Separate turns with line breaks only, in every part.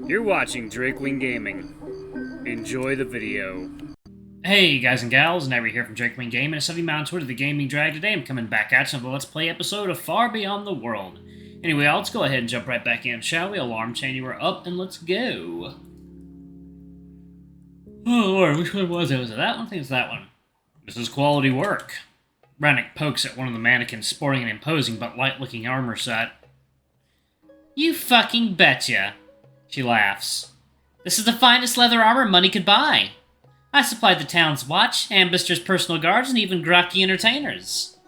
You're watching Drakewing Gaming. Enjoy the video.
Hey guys and gals, Never here from Drakewing Gaming, and something on Twitter, the Gaming Drag. Today I'm coming back at you with a Let's Play episode of Far Beyond the World. Anyway, let's go ahead and jump right back in, shall we? Alarm chain, you are up, and let's go. Oh lord, which one was it? Was it that one? I think it's that one. This is quality work. Ranok pokes at one of the mannequins sporting an imposing but light-looking armor set. You fucking betcha, she laughs. This is the finest leather armor money could buy. I supplied the town's watch, Ambister's personal guards, and even grokky entertainers.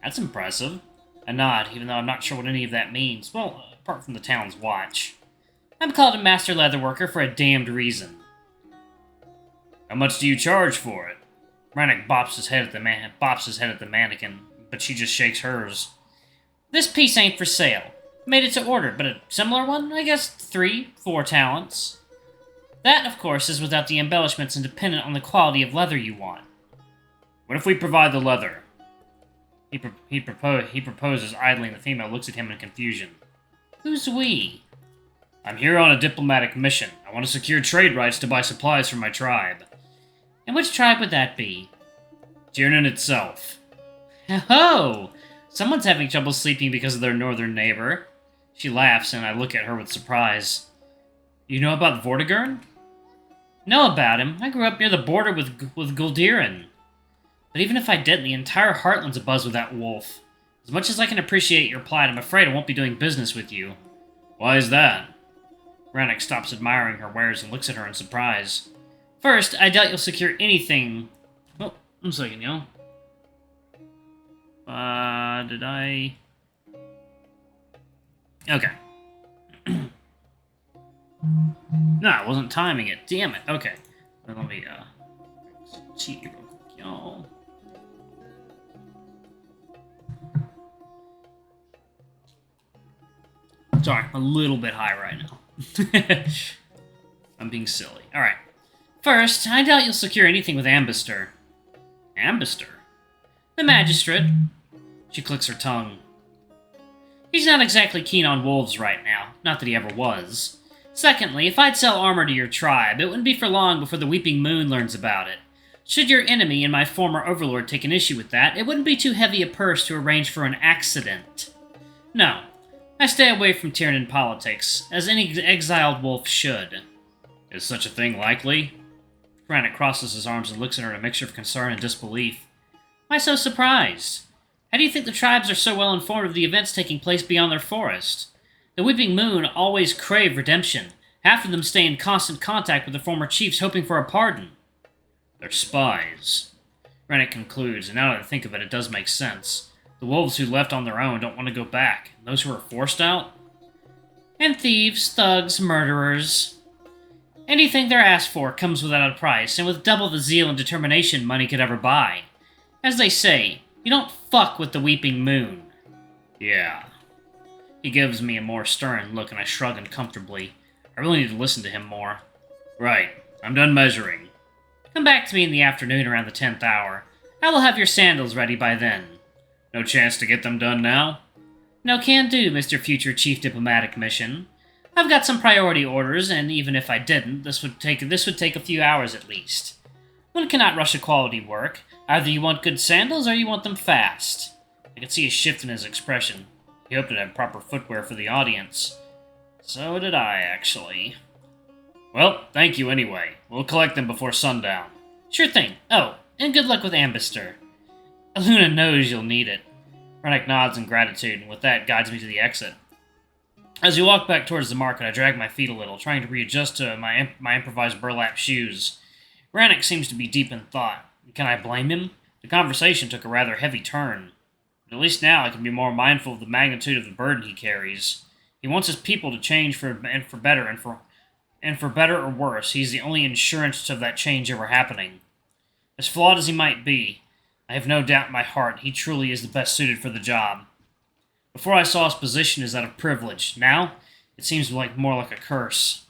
That's impressive. I nod, even though I'm not sure what any of that means. Well, apart from the town's watch. I'm called a master leatherworker for a damned reason. How much do you charge for it? Ranok bops his head at the mannequin, but she just shakes hers. This piece ain't for sale. Made it to order, but a similar one? I guess 3-4 talents. That, of course, is without the embellishments and dependent on the quality of leather you want. What if we provide the leather? He proposes idly, and the female looks at him in confusion. Who's we? I'm here on a diplomatic mission. I want to secure trade rights to buy supplies for my tribe. And which tribe would that be? Tiernan itself. Ho! Someone's having trouble sleeping because of their northern neighbor. She laughs, and I look at her with surprise. You know about Vortigern? Know about him. I grew up near the border with Gul'diran. But even if I didn't, the entire Heartland's abuzz with that wolf. As much as I can appreciate your plight, I'm afraid I won't be doing business with you. Why is that? Ranok stops admiring her wares and looks at her in surprise. First, I doubt you'll secure anything... Oh, one second, yo. Did I... Okay. No, I wasn't timing it. Damn it. Okay. Let me, cheat real quick, y'all. Sorry, I'm a little bit high right now. I'm being silly. Alright. First, I doubt you'll secure anything with Ambister. Ambister? The magistrate. She clicks her tongue. He's not exactly keen on wolves right now. Not that he ever was. Secondly, if I'd sell armor to your tribe, it wouldn't be for long before the Weeping Moon learns about it. Should your enemy and my former overlord take an issue with that, it wouldn't be too heavy a purse to arrange for an accident. No. I stay away from Tiernan politics, as any exiled wolf should. Is such a thing likely? Ranok crosses his arms and looks at her in a mixture of concern and disbelief. Why so surprised? How do you think the tribes are so well informed of the events taking place beyond their forest? The Weeping Moon always crave redemption. Half of them stay in constant contact with the former chiefs, hoping for a pardon. They're spies. Ranok concludes, and now that I think of it, it does make sense. The wolves who left on their own don't want to go back. Those who are forced out? And thieves, thugs, murderers. Anything they're asked for comes without a price, and with double the zeal and determination money could ever buy. As they say, you don't fuck with the Weeping Moon. Yeah. He gives me a more stern look, and I shrug uncomfortably. I really need to listen to him more. Right. I'm done measuring. Come back to me in the afternoon around the 10th hour. I will have your sandals ready by then. No chance to get them done now? No can do, Mr. Future Chief Diplomatic Mission. I've got some priority orders, and even if I didn't, this would take a few hours at least. One cannot rush a quality work. Either you want good sandals, or you want them fast. I could see a shift in his expression. He hoped to have proper footwear for the audience. So did I, actually. Well, thank you anyway. We'll collect them before sundown. Sure thing. Oh, and good luck with Ambister. Luna knows you'll need it. Ranok nods in gratitude, and with that guides me to the exit. As we walk back towards the market, I drag my feet a little, trying to readjust to my improvised burlap shoes. Ranok seems to be deep in thought. Can I blame him? The conversation took a rather heavy turn. But at least now I can be more mindful of the magnitude of the burden he carries. He wants his people to change for better, and for better or worse, he's the only insurance of that change ever happening. As flawed as he might be, I have no doubt in my heart he truly is the best suited for the job. Before I saw his position as that of privilege. Now, it seems more like a curse.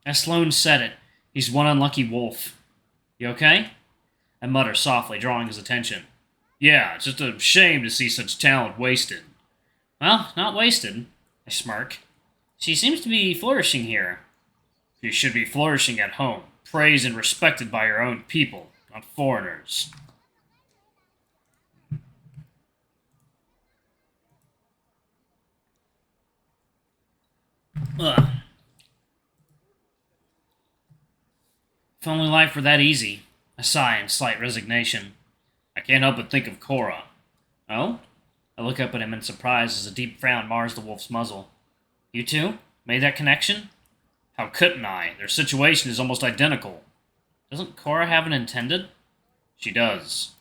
As Sloane said it, he's one unlucky wolf. You okay? I mutter softly, drawing his attention. Yeah, it's just a shame to see such talent wasted. Well, not wasted, I smirk. She seems to be flourishing here. You should be flourishing at home, praised and respected by your own people, not foreigners. Ugh. If only life were that easy. I sigh in slight resignation. I can't help but think of Cora. Oh? I look up at him in surprise as a deep frown mars the wolf's muzzle. You two? Made that connection? How couldn't I? Their situation is almost identical. Doesn't Cora have an intended? She does.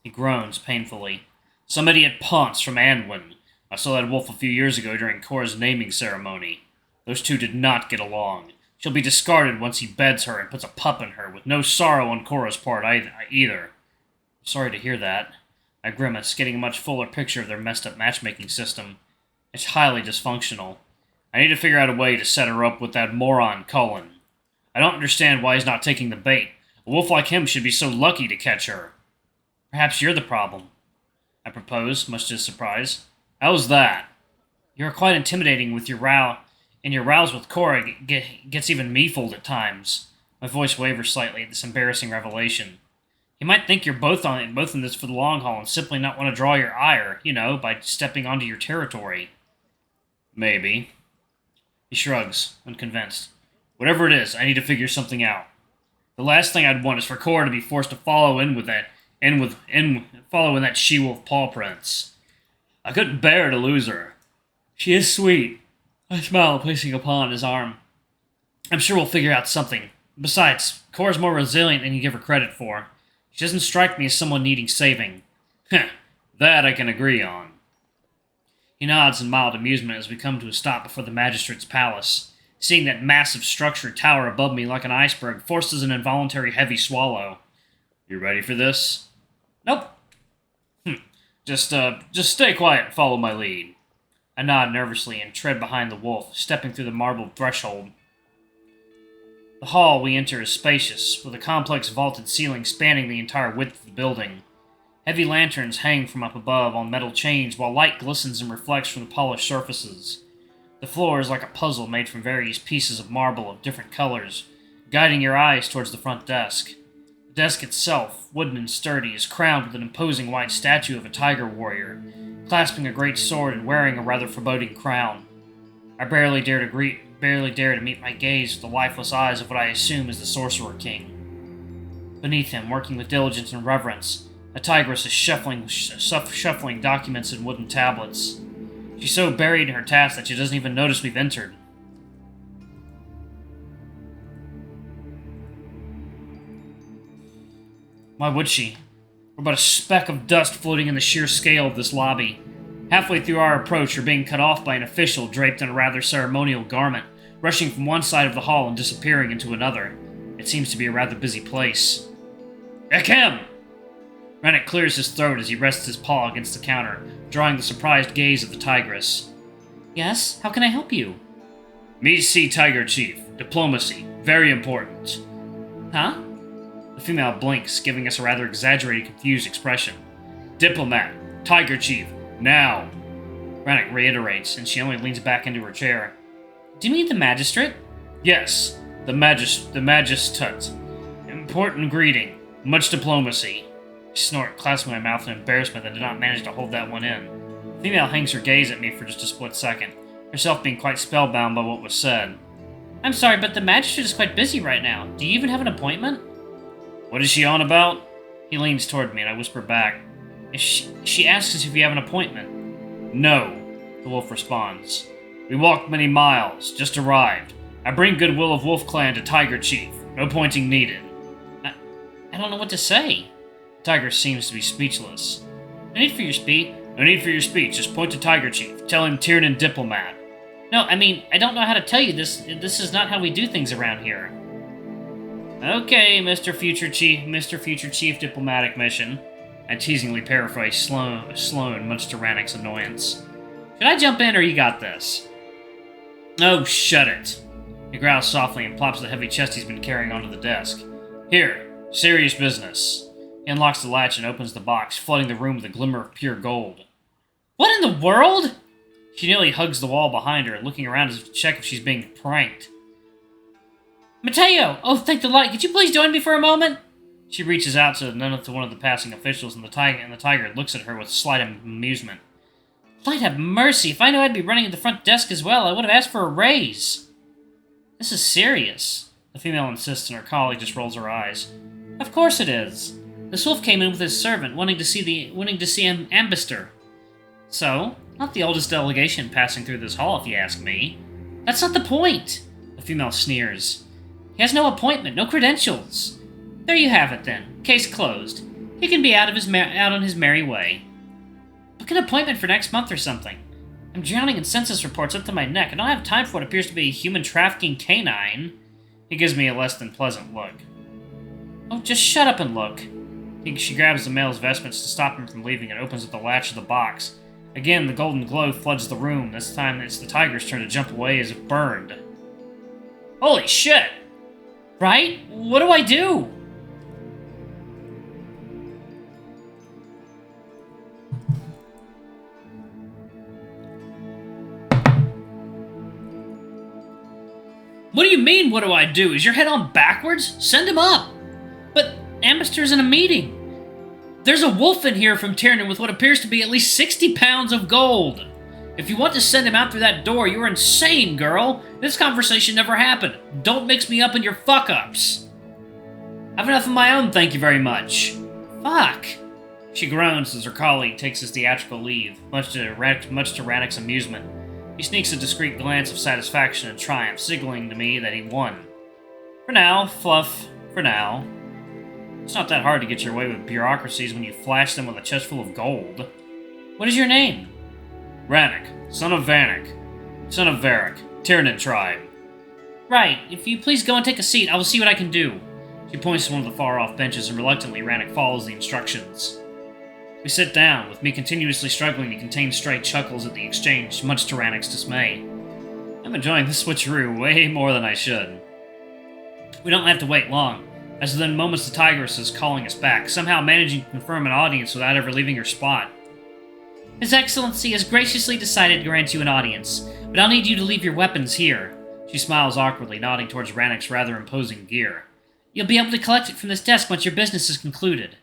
He groans painfully. Some idiot Ponce from Anwin. I saw that wolf a few years ago during Cora's naming ceremony. Those two did not get along. She'll be discarded once he beds her and puts a pup in her, with no sorrow on Cora's part either. Sorry to hear that. I grimace, getting a much fuller picture of their messed up matchmaking system. It's highly dysfunctional. I need to figure out a way to set her up with that moron Cullen. I don't understand why he's not taking the bait. A wolf like him should be so lucky to catch her. Perhaps you're the problem, I propose, much to his surprise. How's that? You're quite intimidating with your row, and your rows with Cora gets even me-fooled at times. My voice wavers slightly at this embarrassing revelation. You might think you're both in this for the long haul and simply not want to draw your ire, by stepping onto your territory. Maybe. He shrugs, unconvinced. Whatever it is, I need to figure something out. The last thing I'd want is for Cora to be forced to follow in that she-wolf paw prints. I couldn't bear to lose her. She is sweet. I smile, placing upon his arm. I'm sure we'll figure out something. Besides, Cora's more resilient than you give her credit for. She doesn't strike me as someone needing saving. That I can agree on. He nods in mild amusement as we come to a stop before the magistrate's palace. Seeing that massive structure tower above me like an iceberg forces an involuntary heavy swallow. You ready for this? Nope. Just stay quiet and follow my lead. I nod nervously and tread behind the wolf, stepping through the marble threshold. The hall we enter is spacious, with a complex vaulted ceiling spanning the entire width of the building. Heavy lanterns hang from up above on metal chains, while light glistens and reflects from the polished surfaces. The floor is like a puzzle made from various pieces of marble of different colors, guiding your eyes towards the front desk. The desk itself, wooden and sturdy, is crowned with an imposing white statue of a tiger warrior, clasping a great sword and wearing a rather foreboding crown. I barely dare to meet my gaze with the lifeless eyes of what I assume is the Sorcerer King. Beneath him, working with diligence and reverence, a tigress is shuffling documents in wooden tablets. She's so buried in her task that she doesn't even notice we've entered. Why would she? We're but a speck of dust floating in the sheer scale of this lobby. Halfway through our approach, we're being cut off by an official draped in a rather ceremonial garment, rushing from one side of the hall and disappearing into another. It seems to be a rather busy place. Ekem! Ranok clears his throat as he rests his paw against the counter, drawing the surprised gaze of the tigress. Yes? How can I help you? Me see Tiger Chief. Diplomacy. Very important. Huh? The female blinks, giving us a rather exaggerated, confused expression. Diplomat. Tiger Chief. Now! Ranok reiterates, and she only leans back into her chair. Do you mean the magistrate? Yes, the magistat. Important greeting. Much diplomacy. I snort, clasping my mouth in embarrassment that did not manage to hold that one in. The female hangs her gaze at me for just a split second, herself being quite spellbound by what was said. I'm sorry, but the magistrate is quite busy right now. Do you even have an appointment? What is she on about? He leans toward me, and I whisper back. She asks us if we have an appointment. No, the wolf responds. We walked many miles, just arrived. I bring goodwill of Wolf Clan to Tiger Chief. No pointing needed. I don't know what to say. Tiger seems to be speechless. No need for your speech. Just point to Tiger Chief. Tell him Tiernan Diplomat. No, I don't know how to tell you this. This is not how we do things around here. Okay, Mr. Future Chief Diplomatic Mission. I teasingly paraphrase Sloane, much to Ranok's annoyance. Should I jump in, or you got this? Oh, shut it. He growls softly and plops the heavy chest he's been carrying onto the desk. Here, serious business. He unlocks the latch and opens the box, flooding the room with a glimmer of pure gold. What in the world? She nearly hugs the wall behind her, looking around as if to check if she's being pranked. Mateo! Oh, thank the light. Could you please join me for a moment? She reaches out to one of the passing officials, and the tiger looks at her with slight amusement. Light have mercy. If I knew I'd be running at the front desk as well, I would have asked for a raise. This is serious. The female insists, and her colleague just rolls her eyes. Of course it is. This wolf came in with his servant, wanting to see Ambister. So, not the oldest delegation passing through this hall, if you ask me. That's not the point. The female sneers. He has no appointment, no credentials. There you have it, then. Case closed. He can be out on his merry way. Book an appointment for next month or something. I'm drowning in census reports up to my neck. I don't have time for what appears to be a human trafficking canine. He gives me a less than pleasant look. Oh, just shut up and look. She grabs the male's vestments to stop him from leaving and opens up the latch of the box. Again, the golden glow floods the room. This time, it's the tiger's turn to jump away as if burned. Holy shit! Right? What do I do? What do you mean, what do I do? Is your head on backwards? Send him up! But Ambister's in a meeting. There's a wolf in here from Tiernan with what appears to be at least 60 pounds of gold. If you want to send him out through that door, you're insane, girl. This conversation never happened. Don't mix me up in your fuck-ups. I've enough of my own, thank you very much. Fuck. She groans as her colleague takes his theatrical leave, much to Ranok's amusement. He sneaks a discreet glance of satisfaction and triumph, signaling to me that he won. For now, Fluff, for now. It's not that hard to get your way with bureaucracies when you flash them with a chest full of gold. What is your name? Ranok, son of Vanek, son of Varric, Tiernan tribe. Right, if you please go and take a seat, I will see what I can do. She points to one of the far-off benches, and reluctantly Ranok follows the instructions. We sit down, with me continuously struggling to contain stray chuckles at the exchange, much to Ranok's dismay. I'm enjoying this switcheroo way more than I should. We don't have to wait long. As within moments the tigress is calling us back, somehow managing to confirm an audience without ever leaving her spot. His Excellency has graciously decided to grant you an audience, but I'll need you to leave your weapons here. She smiles awkwardly, nodding towards Ranok's rather imposing gear. You'll be able to collect it from this desk once your business is concluded.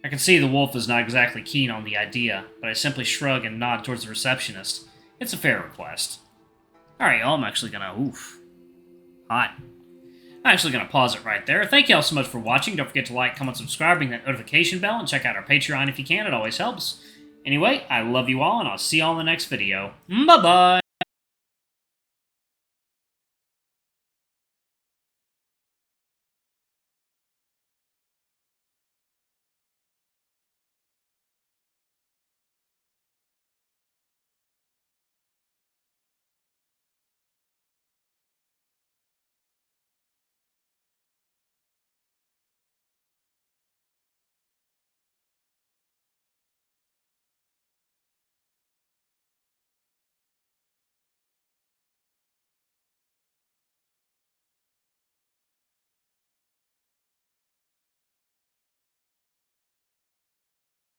I can see the wolf is not exactly keen on the idea, but I simply shrug and nod towards the receptionist. It's a fair request. Alright, y'all, I'm actually gonna... Oof. Hot. I'm actually going to pause it right there. Thank you all so much for watching. Don't forget to like, comment, subscribe, ring that notification bell, and check out our Patreon if you can. It always helps. Anyway, I love you all, and I'll see you all in the next video. Bye-bye!